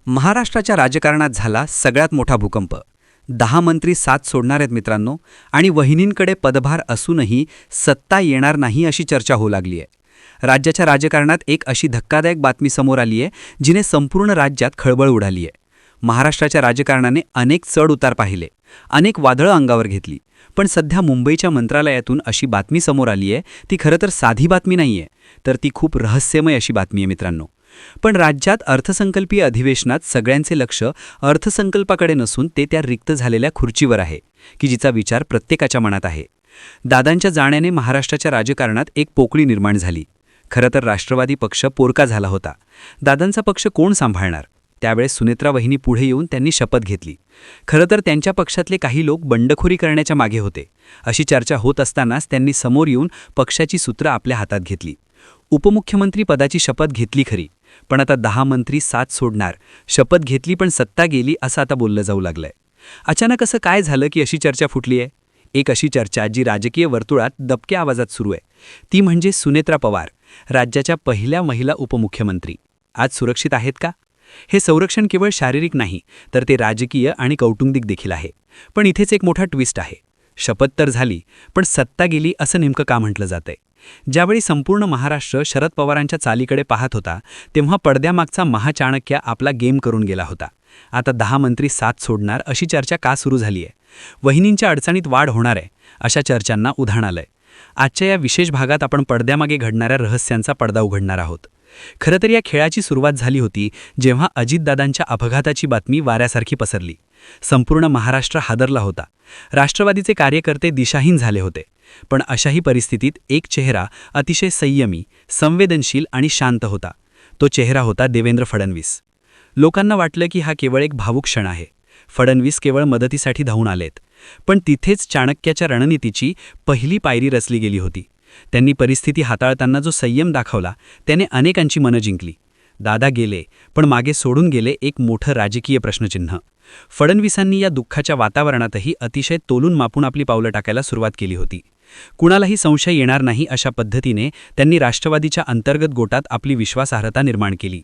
महाराष्ट्राच्या राजकारणात झाला सगळ्यात मोठा भूकंप. 10 मंत्री साथ सोडणार आहेत मित्रांनो, आणि वहिनींकडे पदभार असूनही सत्ता येणार नाही अशी चर्चा होऊ लागली आहे. राज्याच्या राजकारणात एक अशी धक्कादायक बातमी समोर आली आहे जिने संपूर्ण राज्यात खळबळ उडाली आहे. महाराष्ट्राच्या राजकारणाने अनेक चढ उतार पाहिले, अनेक वादळं अंगावर घेतली, पण सध्या मुंबईच्या मंत्रालयातून अशी बातमी समोर आली आहे. ती खरं तर साधी बातमी नाहीये, तर ती खूप रहस्यमय अशी बातमी आहे मित्रांनो. पण राज्यात अर्थसंकल्पीय अधिवेशनात सगळ्यांचे लक्ष अर्थसंकल्पाकडे नसून ते त्या रिक्त झालेल्या खुर्चीवर आहे, की जिचा विचार प्रत्येकाच्या मनात आहे. दादांच्या जाण्याने महाराष्ट्राच्या राजकारणात एक पोकळी निर्माण झाली. खरं तर राष्ट्रवादी पक्ष पोरका झाला होता. दादांचा पक्ष कोण सांभाळणार? त्यावेळेस सुनेत्रा वहिनी पुढे येऊन त्यांनी शपथ घेतली. खरं तर त्यांच्या पक्षातले काही लोक बंडखोरी करण्याच्या मागे होते. अशी चर्चा होत असतानाच त्यांनी समोर येऊन पक्षाची सूत्र आपल्या हातात घेतली. उपमुख्यमंत्री पदाची शपथ घेतली खरी, पण आता 10 मंत्री साथ सोडणार. शपथ घेतली पण सत्ता गेली असं आता बोललं जाऊ लागलंय. अचानक असं काय झालं की अशी चर्चा फुटली आहे? एक अशी चर्चा जी राजकीय वर्तुळात दबक्या आवाजात सुरू आहे, ती म्हणजे सुनेत्रा पवार, राज्याच्या पहिल्या महिला उपमुख्यमंत्री. आज सुरक्षित आहेत का? हे संरक्षण केवळ शारीरिक नाही, तर ते राजकीय आणि कौटुंबिक देखील आहे. पण इथेच एक मोठा ट्विस्ट आहे. शपथ तर झाली, पण सत्ता गेली असं नेमकं का म्हटलं जातंय? ज्यावेळी संपूर्ण महाराष्ट्र शरद पवारांच्या चालीकडे पाहत होता, तेव्हा पडद्यामागचा महाचाणक्य आपला गेम करून गेला होता. आता 10 मंत्री साथ सोडणार अशी चर्चा का सुरू झाली आहे? वहिनींच्या अडचणीत वाढ होणार आहे अशा चर्चांना उधाण आलंय. आजच्या या विशेष भागात आपण पडद्यामागे घडणाऱ्या रहस्यांचा पडदा उघडणार आहोत. खरं तर या खेळाची सुरुवात झाली होती जेव्हा अजितदादांच्या अपघाताची बातमी वाऱ्यासारखी पसरली. संपूर्ण महाराष्ट्र हादरला होता. राष्ट्रवादीचे कार्यकर्ते दिशाहीन झाले होते. पण अशाही परिस्थितीत एक चेहरा अतिशय संयमी, संवेदनशील आणि शांत होता. तो चेहरा होता देवेंद्र फडणवीस. लोकांना वाटलं की हा केवळ एक भावुक क्षण आहे. फडणवीस केवळ मदतीसाठी धावून आलेत. पण तिथेच चाणक्याच्या रणनीतीची पहिली पायरी रचली गेली होती. त्यांनी परिस्थिती हाताळताना जो संयम दाखवला त्याने अनेकांची मनं जिंकली. दादा गेले, पण मागे सोडून गेले एक मोठं राजकीय प्रश्नचिन्ह. फडणवीसांनी या दुःखाच्या वातावरणातही अतिशय तोलून मापून आपली पावलं टाकायला सुरुवात केली होती. कुणालाही संशय येणार नाही अशा पद्धतीने त्यांनी राष्ट्रवादीच्या अंतर्गत गोटात आपली विश्वासार्हता निर्माण केली.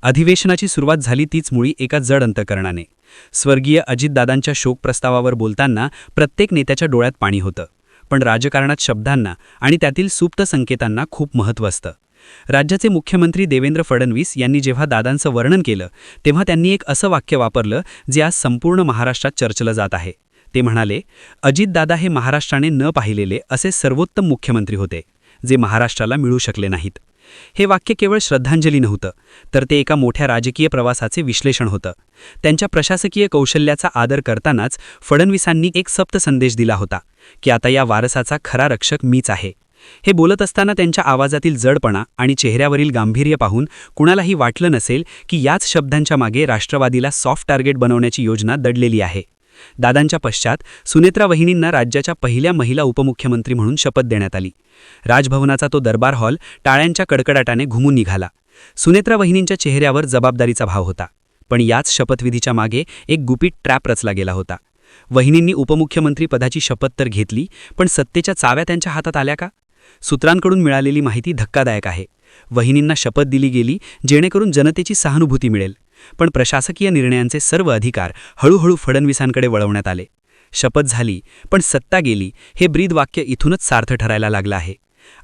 अधिवेशनाची सुरुवात झाली तीच मुळी एका जड अंतकरणाने. स्वर्गीय अजितदादांच्या शोक प्रस्तावावर बोलताना प्रत्येक नेत्याच्या डोळ्यात पाणी होतं. पण राजकारणात शब्दांना आणि त्यातील सुप्त संकेतांना खूप महत्त्व असतं. राज्याचे मुख्यमंत्री देवेंद्र फडणवीस यांनी जेव्हा दादांचं वर्णन केलं, तेव्हा त्यांनी एक असं वाक्य वापरलं जे आज संपूर्ण महाराष्ट्रात चर्चलं जात आहे. ते म्हणाले, अजितदादा हे महाराष्ट्राने न पाहिलेले असे सर्वोत्तम मुख्यमंत्री होते, जे महाराष्ट्राला मिळू शकले नाहीत. हे वाक्य केवळ श्रद्धांजली नव्हतं, तर ते एका मोठ्या राजकीय प्रवासाचे विश्लेषण होतं. त्यांच्या प्रशासकीय कौशल्याचा आदर करतानाच फडणवीसांनी एक सप्त संदेश दिला होता की आता या वारसाचा खरा रक्षक मीच आहे. हे बोलत असताना त्यांच्या आवाजातील जडपणा आणि चेहऱ्यावरील गांभीर्य पाहून कुणालाही वाटलं नसेल की याच शब्दांच्या मागे राष्ट्रवादीला सॉफ्ट टार्गेट बनवण्याची योजना दडलेली आहे. दादांच्या पश्चात सुनेत्रा वहिनींना राज्याच्या पहिल्या महिला उपमुख्यमंत्री म्हणून शपथ देण्यात आली. राजभवनाचा तो दरबार हॉल टाळ्यांच्या कडकडाटाने घुमून निघाला. सुनेत्रा वहिनींच्या चेहऱ्यावर जबाबदारीचा भाव होता. पण याच शपथविधीच्या मागे एक गुपित ट्रॅप रचला गेला होता. वहिनींनी उपमुख्यमंत्री पदाची शपथ तर घेतली, पण सत्तेच्या चाव्या त्यांच्या हातात आल्या का? सूत्रांकडून मिळालेली माहिती धक्कादायक आहे. वहिनींना शपथ दिली गेली जेणेकरून जनतेची सहानुभूती मिळेल, पण प्रशासकीय निर्णयांचे सर्व अधिकार हळूहळू फडणवीसांकडे वळवण्यात आले. शपथ झाली, पण सत्ता गेली हे ब्रीदवाक्य इथूनच सार्थ ठरायला लागलं आहे.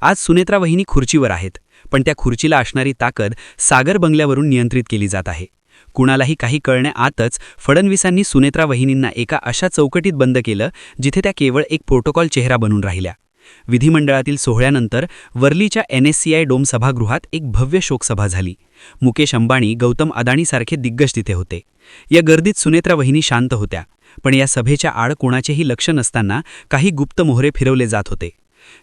आज सुनेत्रा वहिनी खुर्चीवर आहेत, पण त्या खुर्चीला असणारी ताकद सागर बंगल्यावरून नियंत्रित केली जात आहे. कुणालाही काही कळण्याआतच फडणवीसांनी सुनेत्रा वहिनींना एका अशा चौकटीत बंद केलं जिथे त्या केवळ एक प्रोटोकॉल चेहरा बनून राहिल्या. विधिमंडळातील सोहळ्यानंतर वर्लीच्या NSCI डोम सभागृहात एक भव्य शोकसभा झाली. मुकेश अंबानी, गौतम अदानीसारखे दिग्गज तिथे होते. या गर्दीत सुनेत्रा वहिनी शांत होत्या, पण या सभेच्या आड कोणाचेही लक्ष नसताना काही गुप्त मोहरे फिरवले जात होते.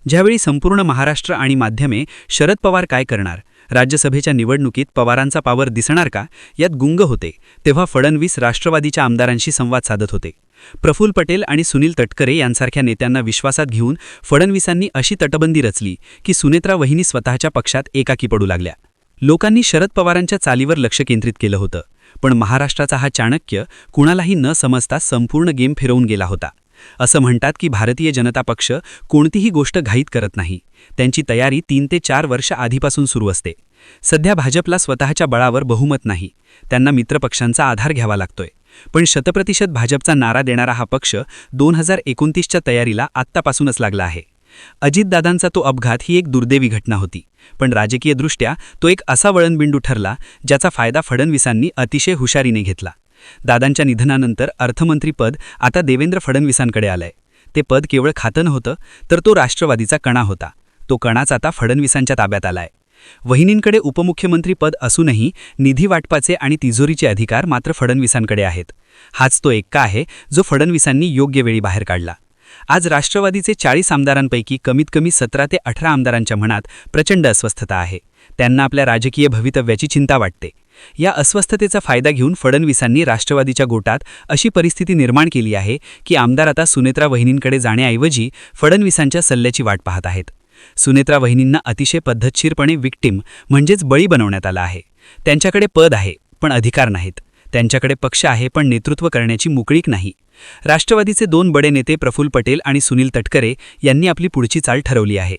ज्यावेळी संपूर्ण महाराष्ट्र आणि माध्यमे शरद पवार काय करणार, राज्यसभेच्या निवडणुकीत पवारांचा पावर दिसणार का यात गुंग होते, तेव्हा फडणवीस राष्ट्रवादीच्या आमदारांशी संवाद साधत होते. प्रफुल्ल पटेल आणि सुनील तटकरे यांसारख्या नेत्यांना विश्वासात घेऊन फडणवीसांनी अशी तटबंदी रचली की सुनेत्रा वहिनी स्वतःच्या पक्षात एकाकी पडू लागल्या. लोकांनी शरद पवारांच्या चालीवर लक्ष केंद्रित केलं होतं, पण महाराष्ट्राचा हा चाणक्य कुणालाही न समजता संपूर्ण गेम फिरवून गेला होता. असं म्हणतात की भारतीय जनता पक्ष कोणतीही गोष्ट घाईत करत नाही. त्यांची तयारी 3 ते 4 वर्ष आधीपासून सुरू असते. सध्या भाजपला स्वतःच्या बळावर बहुमत नाही. त्यांना मित्रपक्षांचा आधार घ्यावा लागतोय. पण 100% भाजपचा नारा देणारा हा पक्ष 2029च्या तयारीला आत्तापासूनच लागला आहे. अजितदादांचा तो अपघात ही एक दुर्दैवी घटना होती, पण राजकीयदृष्ट्या तो एक असा वळणबिंदू ठरला ज्याचा फायदा फडणवीसांनी अतिशय हुशारीने घेतला. दादांच्या निधनानंतर अर्थमंत्रीपद आता देवेंद्र फडणवीसांकडे आलंय. ते पद केवळ खातं नव्हतं, तर तो राष्ट्रवादीचा कणा होता. तो कणाच आता फडणवीसांच्या ताब्यात आलाय. वहिनींकडे उपमुख्यमंत्री पद असूनही निधी वाटपाचे आणि तिजोरीचे अधिकार मात्र फडणवीसांकडे आहेत. हाच तो एक्का आहे जो फडणवीसांनी योग्य वेळी बाहेर काढला. आज राष्ट्रवादीचे 40 आमदारांपैकी कमीत कमी 17 ते 18 आमदारांच्या मनात प्रचंड अस्वस्थता आहे. त्यांना आपल्या राजकीय भवितव्याची चिंता वाटते. या अस्वस्थतेचा फायदा घेऊन फडणवीसांनी राष्ट्रवादीच्या गोटात अशी परिस्थिती निर्माण केली आहे की आमदार आता सुनेत्रा वहिनींकडे जाण्याऐवजी फडणवीसांच्या सल्ल्याची वाट पाहत आहेत. सुनेत्रा वहिनींना अतिशय पद्धतशीरपणे विक्टिम म्हणजेच बळी बनवण्यात आला आहे. त्यांच्याकडे पद आहे पण अधिकार नाहीत. त्यांच्याकडे पक्ष आहे पण नेतृत्व करण्याची मोकळीक नाही. राष्ट्रवादीचे 2 बडे नेते प्रफुल्ल पटेल आणि सुनील तटकरे यांनी आपली पुढची चाल ठरवली आहे.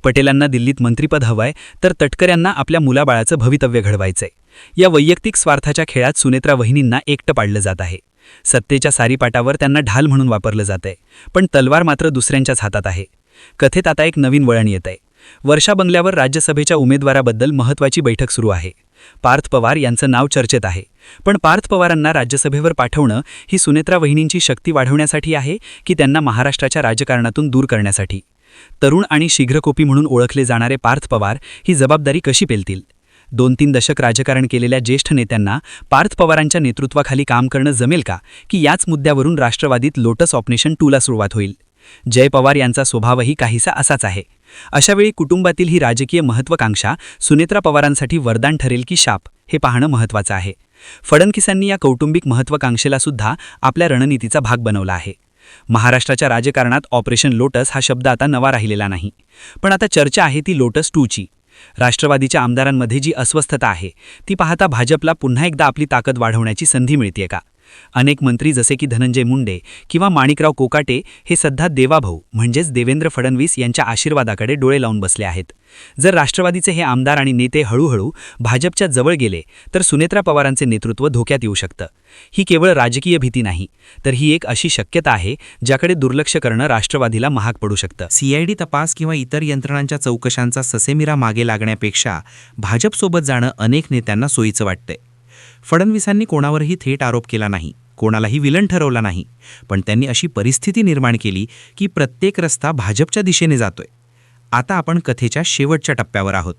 पटेलांना दिल्लीत मंत्रिपद हवंय, तर तटकऱ्यांना आपल्या मुलाबाळाचं भवितव्य घडवायचंय. या वैयक्तिक स्वार्थाच्या खेळात सुनेत्रा वहिनींना एकटं पाडलं जात आहे. सत्तेच्या सारीपाटावर त्यांना ढाल म्हणून वापरलं जातंय, पण तलवार मात्र दुसऱ्यांच्याच हातात आहे. कथेत आता एक नवीन वळण येतंय. वर्षा बंगल्यावर राज्यसभेच्या उमेदवाराबद्दल महत्त्वाची बैठक सुरू आहे. पार्थ पवार यांचं नाव चर्चेत आहे. पण पार्थ पवारांना राज्यसभेवर पाठवणं ही सुनेत्रा वहिनींची शक्ती वाढवण्यासाठी आहे की त्यांना महाराष्ट्राच्या राजकारणातून दूर करण्यासाठी? तरुण आणि शीघ्रकोपी म्हणून ओळखले जाणारे पार्थ पवार ही जबाबदारी कशी पेलतील? 2-3 दशक राजकारण केलेल्या ज्येष्ठ नेत्यांना पार्थ पवारांच्या नेतृत्वाखाली काम करणं जमेल का, की याच मुद्द्यावरून राष्ट्रवादीत लोटस ऑपरेशन 2ला सुरुवात होईल? जय पवार यांचा स्वभावही काहीसा असाच आहे. अशावेळी कुटुंबातील ही राजकीय महत्त्वाकांक्षा सुनेत्रा पवारांसाठी वरदान ठरेल की शाप, हे पाहणं महत्त्वाचं आहे. फडणवीसांनी या कौटुंबिक महत्त्वाकांक्षेला सुद्धा आपल्या रणनीतीचा भाग बनवला आहे. महाराष्ट्राच्या राजकारणात ऑपरेशन लोटस हा शब्द आता नवा राहिलेला नाही, पण आता चर्चा आहे ती लोटस 2ची. राष्ट्रवादीच्या आमदारांमध्ये जी अस्वस्थता आहे ती पाहता भाजपला पुन्हा एकदा आपली ताकद वाढवण्याची संधी मिळतेय का? अनेक मंत्री जसे की धनंजय मुंडे किंवा माणिकराव कोकाटे हे सध्या देवाभाऊ म्हणजेच देवेंद्र फडणवीस यांच्या आशीर्वादाकडे डोळे लावून बसले आहेत. जर राष्ट्रवादीचे हे आमदार आणि नेते हळूहळू भाजपच्या जवळ गेले तर सुनेत्रा पवारांचे नेतृत्व धोक्यात येऊ शकतं. ही केवळ राजकीय भीती नाही, तर ही एक अशी शक्यता आहे ज्याकडे दुर्लक्ष करणं राष्ट्रवादीला महाग पडू शकतं. CID तपास किंवा इतर यंत्रणांच्या चौकशांचा ससेमिरा मागे लागण्यापेक्षा भाजपसोबत जाणं अनेक नेत्यांना सोयीचं वाटतंय. फडणवीसांनी कोणावरही थेट आरोप केला नाही, कोणालाही विलन ठरवला नाही, पण त्यांनी अशी परिस्थिती निर्माण केली की प्रत्येक रस्ता भाजपच्या दिशेने जातोय. आता आपण कथेच्या शेवटच्या टप्प्यावर आहोत.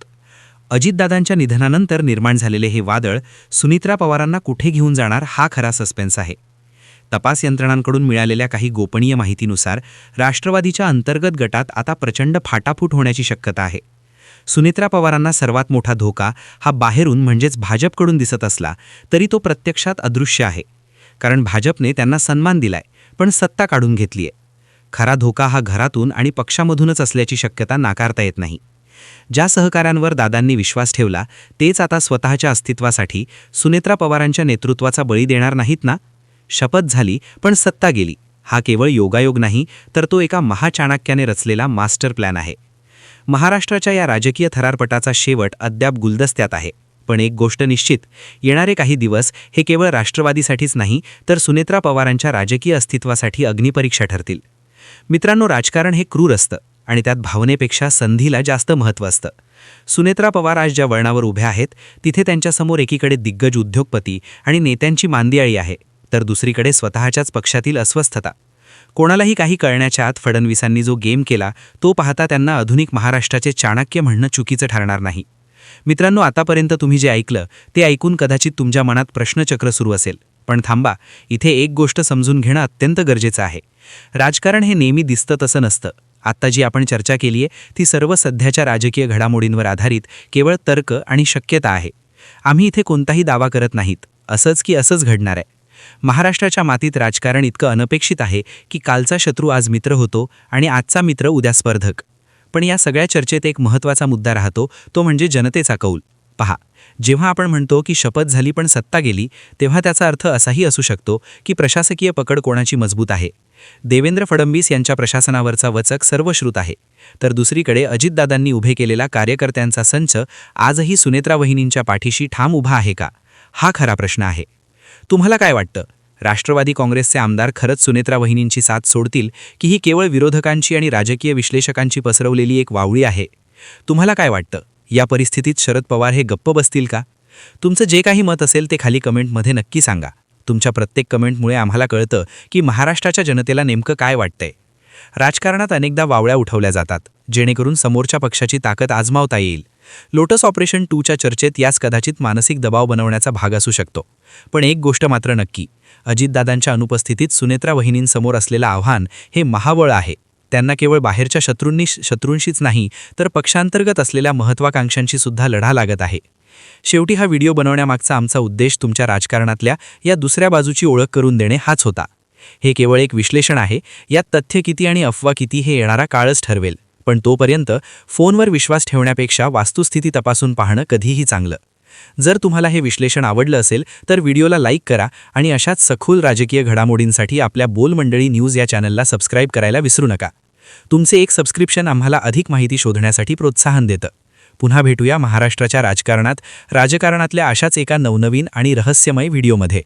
अजितदादांच्या निधनानंतर निर्माण झालेले हे वादळ सुनेत्रा पवारांना कुठे घेऊन जाणार हा खरा सस्पेन्स आहे. तपास यंत्रणांकडून मिळालेल्या काही गोपनीय माहितीनुसार राष्ट्रवादीच्या अंतर्गत गटात आता प्रचंड फाटाफूट होण्याची शक्यता आहे. सुनेत्रा पवारांना सर्वात मोठा धोका हा बाहेरून म्हणजेच भाजपकडून दिसत असला तरी तो प्रत्यक्षात अदृश्य आहे. कारण भाजपने त्यांना सन्मान दिलाय पण सत्ता काढून घेतलीय. खरा धोका हा घरातून आणि पक्षामधूनच असल्याची शक्यता नाकारता येत नाही. ज्या सहकाऱ्यांवर दादांनी विश्वास ठेवला तेच आता स्वतःच्या अस्तित्वासाठी सुनेत्रा पवारांच्या नेतृत्वाचा बळी देणार नाहीत ना? शपथ झाली पण सत्ता गेली. हा केवळ योगायोग नाही, तर तो एका महाचाणक्याने रचलेला मास्टर प्लॅन आहे. महाराष्ट्राच्या या राजकीय थरारपटाचा शेवट अद्याप गुलदस्त्यात आहे. पण एक गोष्ट निश्चित, येणारे काही दिवस हे केवळ राष्ट्रवादीसाठीच नाही, तर सुनेत्रा पवारांच्या राजकीय अस्तित्वासाठी अग्निपरीक्षा ठरतील. मित्रांनो, राजकारण हे क्रूर असतं आणि त्यात भावनेपेक्षा संधीला जास्त महत्त्व असतं. सुनेत्रा पवार आज ज्या वळणावर उभ्या आहेत तिथे त्यांच्यासमोर एकीकडे दिग्गज उद्योगपती आणि नेत्यांची मांदियाळी आहे, तर दुसरीकडे स्वतःच्याच पक्षातील अस्वस्थता. कोणालाही काही कळण्याच्या आत फडणवीसांनी जो गेम केला तो पाहता त्यांना आधुनिक महाराष्ट्राचे चाणक्य म्हणणं चुकीचं ठरणार नाही. मित्रांनो, आतापर्यंत तुम्ही जे ऐकलं ते ऐकून कदाचित तुमच्या मनात प्रश्नचक्र सुरू असेल, पण थांबा, इथे एक गोष्ट समजून घेणं अत्यंत गरजेचं आहे. राजकारण हे नेहमी दिसतं तसं नसतं. आत्ता जी आपण चर्चा केली आहे ती सर्व सध्याच्या राजकीय घडामोडींवर आधारित केवळ तर्क आणि शक्यता आहे. आम्ही इथे कोणताही दावा करत नाहीत, असंच की असंच घडणार आहे. महाराष्ट्राच्या मातीत राजकारण इतकं अनपेक्षित आहे की कालचा शत्रू आज मित्र होतो आणि आजचा मित्र उद्या स्पर्धक. पण या सगळ्या चर्चेत एक महत्त्वाचा मुद्दा राहतो, तो म्हणजे जनतेचा कौल. पहा, जेव्हा आपण म्हणतो की शपथ झाली पण सत्ता गेली, तेव्हा त्याचा अर्थ असाही असू शकतो की प्रशासकीय पकड कोणाची मजबूत आहे. देवेंद्र फडणवीस यांच्या प्रशासनावरचा वचक सर्वश्रुत आहे, तर दुसरीकडे अजितदादांनी उभे केलेला कार्यकर्त्यांचा संच आजही सुनेत्रा वहिनींच्या पाठीशी ठाम उभा आहे का? हा खरा प्रश्न आहे. तुम्हाला काय वाटतं? राष्ट्रवादी काँग्रेसचे आमदार खरंच सुनेत्रा वहिनींची साथ सोडतील की ही केवळ विरोधकांची आणि राजकीय विश्लेषकांची पसरवलेली एक वावळी आहे? तुम्हाला काय वाटतं? या परिस्थितीत शरद पवार हे गप्प बसतील का? तुमचं जे काही मत असेल ते खाली कमेंटमध्ये नक्की सांगा. तुमच्या प्रत्येक कमेंटमुळे आम्हाला कळतं की महाराष्ट्राच्या जनतेला नेमकं काय वाटतंय. राजकारणात अनेकदा वावळ्या उठवल्या जातात, जेणेकरून समोरच्या पक्षाची ताकद आजमावता येईल. लोटस ऑपरेशन 2च्या चर्चेत यास कदाचित मानसिक दबाव बनवण्याचा भाग असू शकतो. पण एक गोष्ट मात्र नक्की, अजितदादांच्या अनुपस्थितीत सुनेत्रा वहिनींसमोर असलेलं आव्हान हे महाबळ आहे. त्यांना केवळ बाहेरच्या शत्रूंशीच नाही, तर पक्षांतर्गत असलेल्या महत्त्वाकांक्षांशी सुद्धा लढा लागत आहे. शेवटी हा व्हिडिओ बनवण्यामागचा आमचा उद्देश तुमच्या राजकारणातल्या या दुसऱ्या बाजूची ओळख करून देणे हाच होता. हे केवळ एक विश्लेषण आहे. यात तथ्य किती आणि अफवा किती हे येणारा काळच ठरवेल. पण तोपर्यंत फोनवर विश्वास ठेवण्यापेक्षा वास्तुस्थिती तपासून पाहणं कधीही चांगलं. जर तुम्हाला हे विश्लेषण आवडलं असेल तर व्हिडिओला लाईक करा आणि अशाच सखोल राजकीय घडामोडींसाठी आपल्या बोलमंडळी न्यूज या चॅनलला सबस्क्राईब करायला विसरू नका. तुमचे एक सबस्क्रिप्शन आम्हाला अधिक माहिती शोधण्यासाठी प्रोत्साहन देतं. पुन्हा भेटूया महाराष्ट्राच्या राजकारणातल्या अशाच एका नवनवीन आणि रहस्यमय व्हिडिओमध्ये.